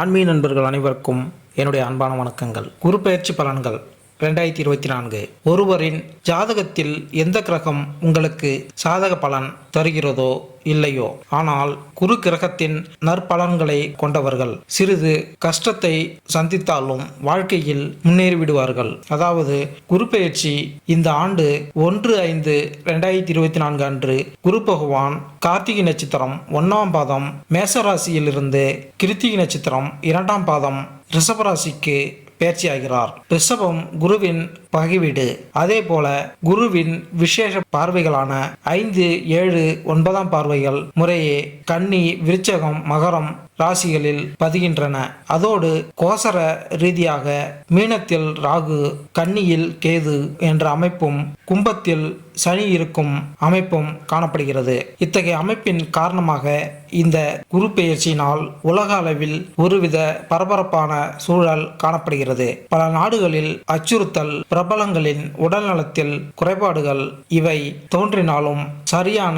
ஆன்மீக நண்பர்கள் அனைவருக்கும் என்னுடைய அன்பான வணக்கங்கள். குரு பெயர்ச்சி பலன்கள் 2024. ஒருவரின் ஜாதகத்தில் எந்த கிரகம் உங்களுக்கு சாதக பலன் தருகிறதோ இல்லையோ, ஆனால் குரு கிரகத்தின் நற்பலன்களை கொண்டவர்கள் சிறிது கஷ்டத்தை சந்தித்தாலும் வாழ்க்கையில் முன்னேறிவிடுவார்கள். அதாவது குரு பெயர்ச்சி இந்த ஆண்டு 1/5/2024 அன்று குரு பகவான் கார்த்திகை நட்சத்திரம் 1ஆம் பாதம் மேசராசியிலிருந்து கிருத்திகை நட்சத்திரம் 2ஆம் பாதம் ரிஷபராசிக்கு பெயர்ச்சியாகிறார். ரிஷபம் குருவின் பகைவீடு. அதே போல குருவின் விசேஷ பார்வைகளான 5, 7, 9ஆம் பார்வைகள் முறையே கன்னி, விருச்சகம், மகரம் ராசிகளில் பதிகின்றன. அதோடு கோசர ரீதியாக மீனத்தில் ராகு, கன்னியில் கேது என்ற அமைப்பும், கும்பத்தில் சனி இருக்கும் அமைப்பும் காணப்படுகிறது. இத்தகைய அமைப்பின் காரணமாக இந்த குரு பெயர்ச்சியினால் உலக அளவில் ஒருவித பரபரப்பான சூழல் காணப்படுகிறது. பல நாடுகளில் அச்சுறுத்தல், பிரபலங்களின் உடல்நலத்தில் குறைபாடுகள் இவை தோன்றினாலும் சரியான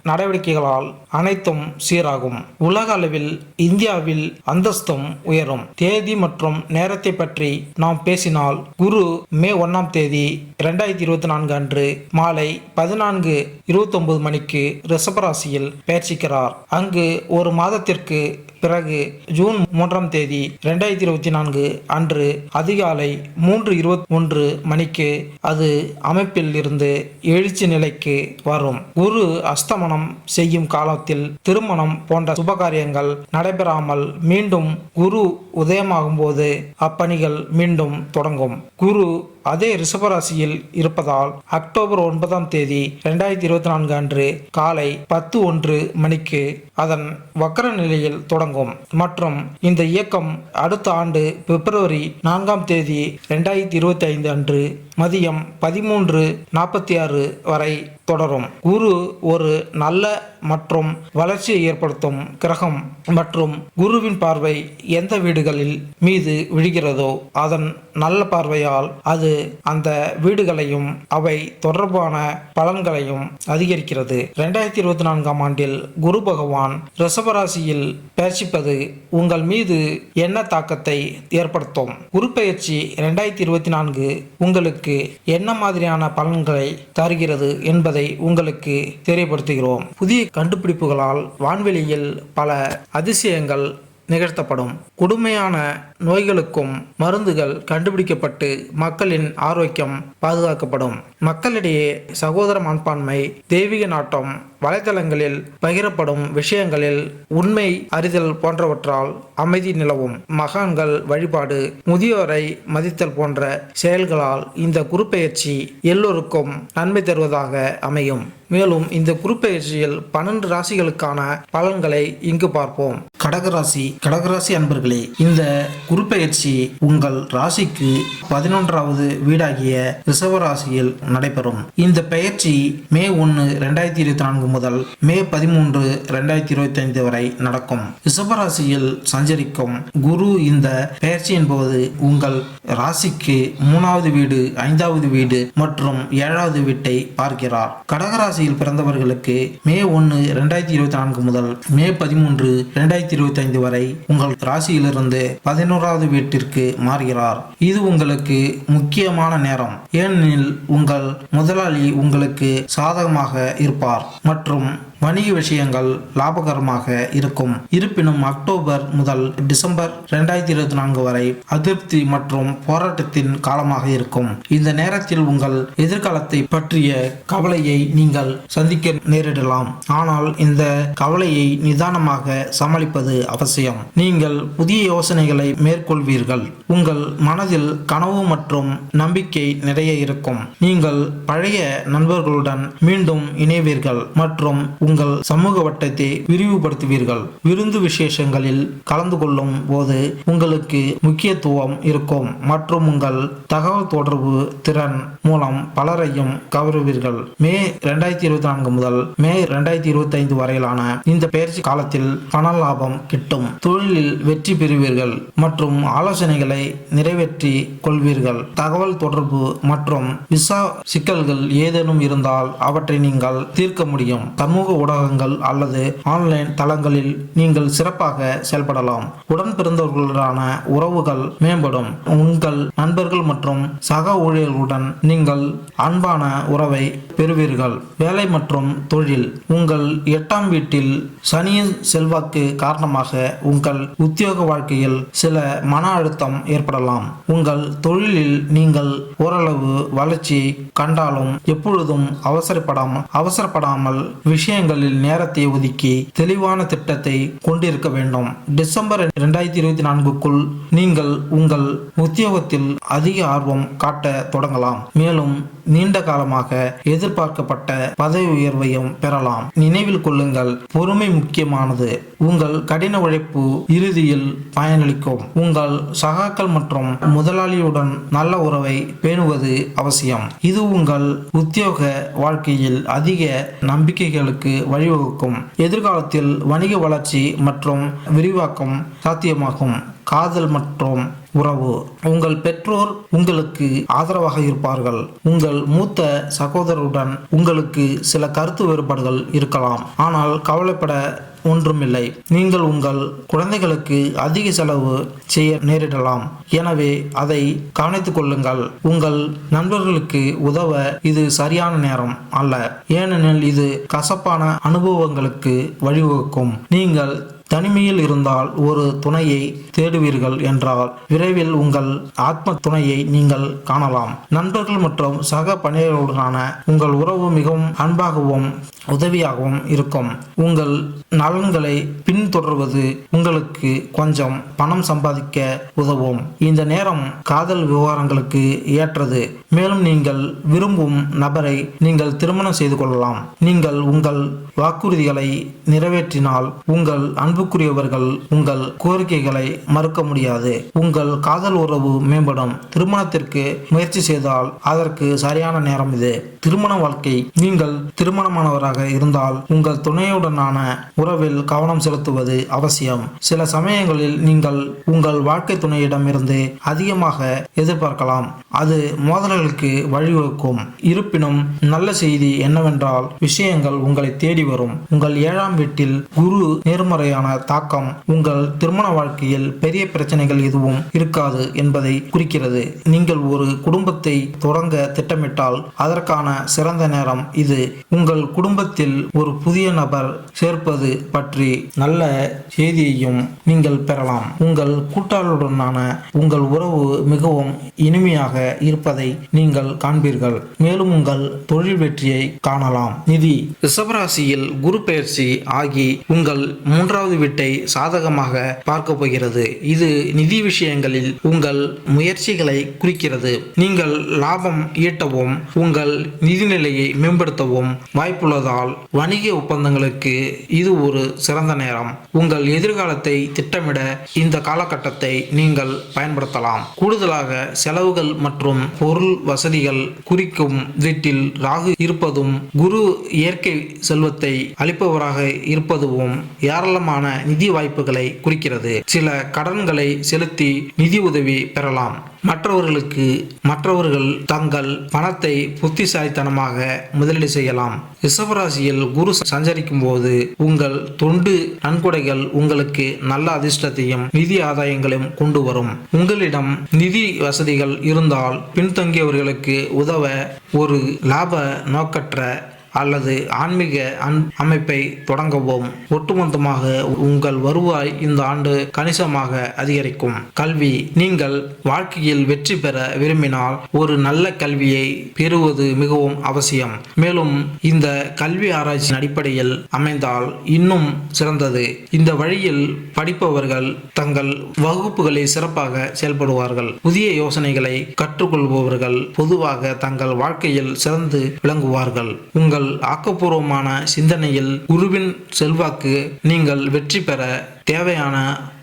நடவடிக்கைகளால் அனைத்தும் சீராகும். உலக அளவில் இந்தியாவில் அந்தஸ்தும் உயரும். தேதி மற்றும் நேரத்தை பற்றி நாம் பேசினால், குரு மே 1ஆம் தேதி 2024 அன்று மாலை 14:29 மணிக்கு ரிஷபராசியில் பெயர்ச்சிக்கிறார். அங்கு ஒரு மாதத்திற்கு பிறகு ஜூன் 3ஆம் தேதி 2024 அன்று அதிகாலை 3:21 மணிக்கு அது அமைப்பில் இருந்து எழுச்சி நிலைக்கு வரும். குரு அஸ்தமனம் செய்யும் காலத்தில் திருமணம் போன்ற சுபகாரியங்கள் நடைபெறாமல் மீண்டும் குரு உதயமாகும் போது அப்பணிகள் மீண்டும் தொடங்கும். குரு அதே ரிஷபராசியில் இருப்பதால் அக்டோபர் 9ஆம் தேதி 2024 அன்று காலை 10:01 மணிக்கு அதன் வக்ர நிலையில் தொடங்கும் மற்றும் இந்த இயக்கம் அடுத்த ஆண்டு பிப்ரவரி 4ஆம் தேதி 2025 அன்று மதியம் 13:46 வரை தொடரும். குரு ஒரு நல்ல மற்றும் வளர்ச்சியை ஏற்படுத்தும் கிரகம் மற்றும் குருவின் பார்வை எந்த வீடுகளில் மீது விழுகிறதோ அதன் நல்ல பார்வையால் அது அந்த வீடுகளையும் அவை தொடர்பான பலன்களையும் அதிகரிக்கிறது. 2024ஆம் ஆண்டில் குரு பகவான் ரிஷபராசியில் பெயர்ச்சிப்பது உங்கள் மீது என்ன தாக்கத்தை ஏற்படுத்தும்? குரு பெயர்ச்சி 2024 உங்களுக்கு என்ன மாதிரியான பலன்களை தருகிறது என்பதை உங்களுக்கு தெரியப்படுத்துகிறோம். புதிய கண்டுபிடிப்புகளால் வான்வெளியில் பல அதிசயங்கள் நிகழ்த்தப்படும். கொடுமையான நோய்களுக்கும் மருந்துகள் கண்டுபிடிக்கப்பட்டு மக்களின் ஆரோக்கியம் பாதுகாக்கப்படும். மக்களிடையே சகோதர மனப்பான்மை, தெய்வீக நாட்டம், வலைதளங்களில் பகிரப்படும் விஷயங்களில் உண்மை அறிதல் போன்றவற்றால் அமைதி நிலவும். மகான்கள் வழிபாடு, முதியோரை மதித்தல் போன்ற செயல்களால் இந்த குரு பெயர்ச்சி எல்லோருக்கும் நன்மை தருவதாக அமையும். மேலும் இந்த குரு பெயர்ச்சியில் 12 ராசிகளுக்கான பலன்களை இங்கு பார்ப்போம். கடகராசி அன்பர்களே, இந்த குரு பெயர்ச்சி உங்கள் ராசிக்கு 11வது வீடாகிய ரிஷபராசியில் நடைபெறும். இந்த பெயர்ச்சி மே 1, 2024 முதல் மே 13, 2025 வரை நடக்கும். ரிஷபராசியில் சஞ்சரிக்கும் குரு இந்த பெயர்ச்சியின் போது உங்கள் ராசிக்கு 3வது வீடு, 5வது வீடு மற்றும் 7வது வீட்டை பார்க்கிறார். கடகராசியில் பிறந்தவர்களுக்கு மே 1, 2024 முதல் மே 13, 2025 வரை உங்கள் ராசியிலிருந்து 11வது வீட்டிற்கு மாறுகிறார். இது உங்களுக்கு முக்கியமான நேரம். ஏனெனில் உங்கள் முதலாளி உங்களுக்கு சாதகமாக இருப்பார் மற்றும் வணிக விஷயங்கள் லாபகரமாக இருக்கும். இருப்பினும் அக்டோபர் முதல் டிசம்பர் 2024 வரை அதிருப்தி மற்றும் போராட்டத்தின் காலமாக இருக்கும். இந்த நேரத்தில் உங்கள் எதிர்காலத்தை பற்றிய கவலையை நீங்கள் சந்திக்க நேரிடலாம். ஆனால் இந்த கவலையை நிதானமாக சமாளிப்பது அவசியம். நீங்கள் புதிய யோசனைகளை மேற்கொள்வீர்கள். உங்கள் மனதில் கனவு மற்றும் நம்பிக்கை நிறைய இருக்கும். நீங்கள் பழைய நண்பர்களுடன் மீண்டும் இணைவீர்கள் மற்றும் உங்கள் சமூக வட்டத்தை விரிவுபடுத்துவீர்கள். விருந்து விசேஷங்களில் கலந்து கொள்ளும் போது உங்களுக்கு முக்கியத்துவம் இருக்கும் மற்றும் உங்கள் தகவல் தொடர்பு திறன் மூலம் பலரையும் கவருவீர்கள். மே 2024 முதல் மே 2025 வரையிலான இந்த பெயர்ச்சி காலத்தில் பண லாபம் கிட்டும். தொழிலில் வெற்றி பெறுவீர்கள் மற்றும் ஆலோசனைகளை நிறைவேற்றி கொள்வீர்கள். தகவல் தொடர்பு மற்றும் விசா சிக்கல்கள் ஏதேனும் இருந்தால் அவற்றை நீங்கள் தீர்க்க முடியும். சமூக ஊடகங்கள் அல்லது ஆன்லைன் தளங்களில் நீங்கள் சிறப்பாக செயல்படலாம். உடன் பிறந்தவர்களுடனான உறவுகள் மேம்படும். உங்கள் நண்பர்கள் மற்றும் சக ஊழியர்களுடன் நீங்கள் அன்பான உறவை பெறுவீர்கள். வேலை மற்றும் தொழில். உங்கள் 8ஆம் வீட்டில் சனியின் செல்வாக்கு காரணமாக உங்கள் உத்தியோக வாழ்க்கையில் சில மன அழுத்தம் ஏற்படலாம். உங்கள் தொழிலில் நீங்கள் ஓரளவு வளர்ச்சி கண்டாலும் எப்பொழுதும் அவசரப்படாமல் விஷயங்களில் நேரத்தை ஒதுக்கி தெளிவான திட்டத்தை கொண்டிருக்க வேண்டும். டிசம்பர் 2024க்குள் நீங்கள் உங்கள் உத்தியோகத்தில் அதிக ஆர்வம் காட்ட தொடங்கலாம். மேலும் நீண்ட காலமாக எதிர்பார்க்கப்பட்ட பதவி உயர்வையும் பெறலாம். நினைவில் கொள்ளுங்கள், பொறுமை முக்கியமானது. உங்கள் கடின உழைப்பு இறுதியில் பயனளிக்கும். உங்கள் சகாக்கள் மற்றும் முதலாளியுடன் நல்ல உறவை பேணுவது அவசியம். இது உங்கள் உத்தியோக வாழ்க்கையில் அதிக நம்பிக்கைகளுக்கு வழிவகுக்கும். எதிர்காலத்தில் வணிக வளர்ச்சி மற்றும் விரிவாக்கம் சாத்தியமாகும். காதல் மற்றும் உறவு. உங்கள் பெற்றோர் உங்களுக்கு ஆதரவாக இருப்பார்கள். உங்கள் மூத்த சகோதரருடன் உங்களுக்கு சில கருத்து வேறுபாடுகள் இருக்கலாம். ஆனால் கவலைப்பட ஒன்றுமில்லை. நீங்கள் உங்கள் குழந்தைகளுக்கு அதிக செலவு செய்ய நேரிடலாம். எனவே அதை கவனித்துக் கொள்ளுங்கள். உங்கள் நண்பர்களுக்கு உதவ இது சரியான நேரம் அல்ல, ஏனெனில் இது கசப்பான அனுபவங்களுக்கு வழிவகுக்கும். நீங்கள் தனிமையில் இருந்தால் ஒரு துணையை தேடுவீர்கள் என்றால் விரைவில் உங்கள் ஆத்ம துணையை நீங்கள் காணலாம். நண்பர்கள் மற்றும் சக பணியாளர்களுடனான உங்கள் உறவு மிகவும் அன்பாகவும் உதவியாகவும் இருக்கும். உங்கள் நலன்களை பின்தொடர்வது உங்களுக்கு கொஞ்சம் பணம் சம்பாதிக்க உதவும். இந்த நேரம் காதல் விவகாரங்களுக்கு ஏற்றது. மேலும் நீங்கள் விரும்பும் நபரை நீங்கள் திருமணம் செய்து கொள்ளலாம். நீங்கள் உங்கள் வாக்குறுதிகளை நிறைவேற்றினால் உங்கள் அன்புக்குரியவர்கள் உங்கள் கோரிக்கைகளை மறுக்க முடியாது. உங்கள் காதல் உறவு மேம்படும். திருமணத்திற்கு முயற்சி செய்தால் அதற்கு சரியான நேரம் இது. திருமண வாழ்க்கை. நீங்கள் திருமணமானவராக இருந்தால் உங்கள் துணையுடனான உறவில் கவனம் செலுத்துவது அவசியம். சில சமயங்களில் நீங்கள் உங்கள் வாழ்க்கை துணையிடமிருந்து அதிகமாக எதிர்பார்க்கலாம். அது மோதல்களுக்கு வழிவகுக்கும். இருப்பினும் நல்ல செய்தி என்னவென்றால் விஷயங்கள் உங்களை தேடி வரும். உங்கள் 7ஆம் வீட்டில் குரு நேர்மறையான தாக்கம் உங்கள் திருமண வாழ்க்கையில் பெரிய பிரச்சனைகள் எதுவும் இருக்காது என்பதை குறிக்கிறது. நீங்கள் ஒரு குடும்பத்தை தொடங்க திட்டமிட்டால் அதற்கான சிறந்த நேரம் இது. உங்கள் குடும்பத்தில் ஒரு புதிய நபர் சேர்ப்பது பற்றி நல்ல செய்தியையும் நீங்கள் பெறலாம். உங்கள் கூட்டாளருடனான உங்கள் உறவு மிகவும் இனிமையாக இருப்பதை நீங்கள் காண்பீர்கள். மேலும் உங்கள் தொழில் வெற்றியை காணலாம். நிதி. ரிஷபராசியில் குரு பெயர்ச்சி ஆகி உங்கள் 3வது வீட்டை சாதகமாக பார்க்க போகிறது. இது நிதி விஷயங்களில் உங்கள் முயற்சிகளை குறிக்கிறது. நீங்கள் லாபம் ஈட்டவும் உங்கள் நிதிநிலையை மேம்படுத்தவும் வாய்ப்புள்ளதால் வணிக ஒப்பந்தங்களுக்கு இது ஒரு சிறந்த நேரம். உங்கள் எதிர்காலத்தை திட்டமிட இந்த காலகட்டத்தை நீங்கள் பயன்படுத்தலாம். கூடுதலாக செலவுகள் மற்றும் பொருள் வசதிகள் குறிக்கும் வீட்டில் ராகு இருப்பதும் குரு இயற்கை செல்வத்தை அளிப்பவராக இருப்பதும் ஏராளமான நிதி வாய்ப்புகளை குறிக்கிறது. சில கடன்களை செலுத்தி நிதி உதவி பெறலாம். மற்றவர்கள் தங்கள் பணத்தை புத்திசாலித்தனமாக முதலீடு செய்யலாம். ரிஷபராசியில் குரு சஞ்சரிக்கும் போது உங்கள் தொண்டு நன்கொடைகள் உங்களுக்கு நல்ல அதிர்ஷ்டத்தையும் நிதி ஆதாயங்களையும் கொண்டு வரும். உங்களிடம் நிதி வசதிகள் இருந்தால் பின்தங்கியவர்களுக்கு உதவ ஒரு லாப நோக்கற்ற அல்லது ஆன்மீக அமைப்பை தொடங்கவும். ஒட்டுமொத்தமாக உங்கள் வருவாய் இந்த ஆண்டு கணிசமாக அதிகரிக்கும். கல்வி. நீங்கள் வாழ்க்கையில் வெற்றி பெற விரும்பினால் ஒரு நல்ல கல்வியை பெறுவது மிகவும் அவசியம். மேலும் இந்த கல்வி ஆராய்ச்சியின் அடிப்படையில் அமைந்தால் இன்னும் சிறந்தது. இந்த வழியில் படிப்பவர்கள் தங்கள் வகுப்புகளை சிறப்பாக செயல்படுவார்கள். புதிய யோசனைகளை கற்றுக்கொள்பவர்கள் பொதுவாக தங்கள் வாழ்க்கையில் சிறந்து விளங்குவார்கள். உங்கள் ஆக்கப்பூர்வமான சிந்தனையில் குருவின் செல்வாக்கு நீங்கள் வெற்றி பெற தேவையான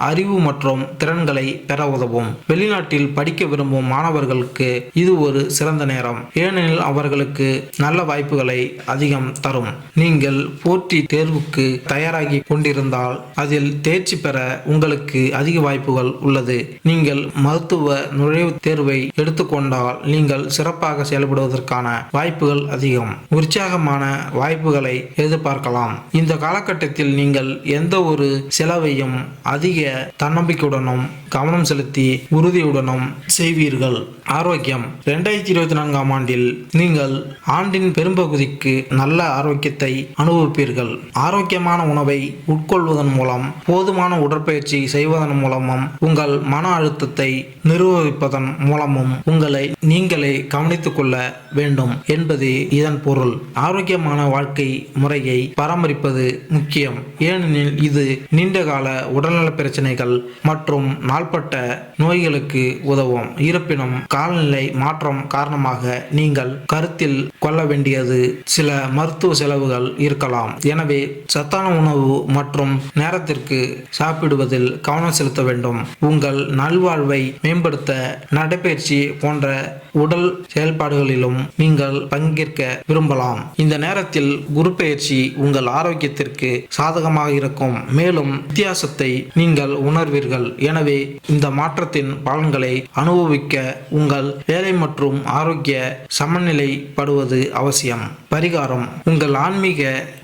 அறிவு மற்றும் திறன்களை பெற உதவும். வெளிநாட்டில் படிக்க விரும்பும் மாணவர்களுக்கு இது ஒரு சிறந்த நேரம், ஏனெனில் அவர்களுக்கு நல்ல வாய்ப்புகளை அதிகம் தரும். நீங்கள் போட்டி தேர்வுக்கு தயாராகி கொண்டிருந்தால் அதில் தேர்ச்சி பெற உங்களுக்கு அதிக வாய்ப்புகள் உள்ளது. நீங்கள் மருத்துவ நுழைவுத் தேர்வை எடுத்துக்கொண்டால் நீங்கள் சிறப்பாக செயல்படுவதற்கான வாய்ப்புகள் அதிகம். உற்சாகமான அதிகமான வாய்ப்புகளை எதிர்பார்க்கலாம். இந்த காலகட்டத்தில் நீங்கள் எந்த ஒரு செலவையும் அதிக தன்னம்பிக்கையுடனும் கவனம் செலுத்தி உறுதியுடனும் செய்வீர்கள். ஆரோக்கியம். 2024ஆம் ஆண்டில் நீங்கள் ஆண்டின் பெரும்பகுதிக்கு நல்ல ஆரோக்கியத்தை அனுபவிப்பீர்கள். ஆரோக்கியமான உணவை உட்கொள்வதன் மூலம், போதுமான உடற்பயிற்சி செய்வதன் மூலமும், உங்கள் மன அழுத்தத்தை நிர்வகிப்பதன் மூலமும் உங்களை நீங்களே கவனித்துக் கொள்ள வேண்டும் என்பது இதன் பொருள். ஆரோக்கியமான வாழ்க்கை முறையை பராமரிப்பது முக்கியம், ஏனெனில் இது நீண்டகால உடல்நல பிரச்சனைகள் மற்றும் நாள்பட்ட நோய்களுக்கு உதவும். இருப்பினும் காலநிலை மாற்றம் காரணமாக நீங்கள் கருத்தில் கொள்ள வேண்டியது சில மருத்துவ செலவுகள் இருக்கலாம். எனவே சத்தான உணவு மற்றும் நேரத்திற்கு சாப்பிடுவதில் கவனம் செலுத்த வேண்டும். உங்கள் நல்வாழ்வை மேம்படுத்த நடைபயிற்சி போன்ற உடல் செயல்பாடுகளிலும் நீங்கள் பங்கேற்க விரும்பலாம். இந்த நேரத்தில் குரு பெயர்ச்சி உங்கள் ஆரோக்கியத்திற்கு சாதகமாக இருக்கும், மேலும் வித்தியாசத்தை நீங்கள் உணர்வீர்கள். எனவே இந்த மாற்றத்தின் பலன்களை அனுபவிக்க உங்கள் வேலை மற்றும் ஆரோக்கிய சமநிலைப்படுவது அவசியம். பரிகாரம். உங்கள் ஆன்மீக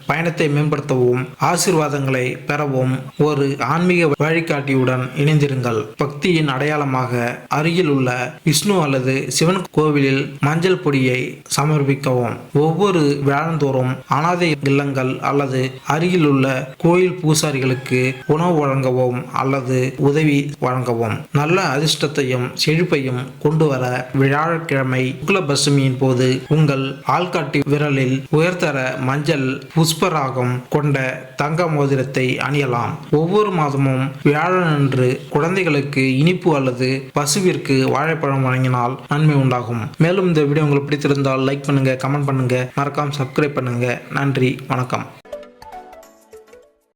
பயணத்தை மேம்படுத்தவும் ஆசீர்வாதங்களை பெறவும் ஒரு ஆன்மீக வழிகாட்டியுடன் இணைந்திருங்கள். பக்தியின் அடையாளமாக அருகில் உள்ள விஷ்ணு அல்லது சிவன் கோவிலில் மஞ்சள் பொடியை சமர்ப்பிக்கவும். ஒவ்வொரு வியாழந்தோறும் அனாதை இல்லங்கள் அல்லது அருகில் உள்ள கோயில் பூசாரிகளுக்கு உணவு வழங்கவும் அல்லது உதவி வழங்கவும். நல்ல அதிர்ஷ்டத்தையும் செழிப்பையும் கொண்டு வர வியாழக்கிழமை சுக்லபட்சமியின் போது உங்கள் ஆள்காட்டி விரலில் உயர்தர மஞ்சள் புஷ்பராகம் கொண்ட தங்க மோதிரத்தை அணியலாம். ஒவ்வொரு மாதமும் வியாழனன்று குழந்தைகளுக்கு இனிப்பு அல்லது பசுவிற்கு வாழைப்பழம் வழங்கினால் நன்மை உண்டாகும். மேலும் இந்த வீடியோ உங்களுக்கு பிடித்திருந்தால் லைக் பண்ணுங்க, கமெண்ட் பண்ணுங்க, மறக்காம சப்ஸ்கிரைப் பண்ணுங்க. நன்றி, வணக்கம்.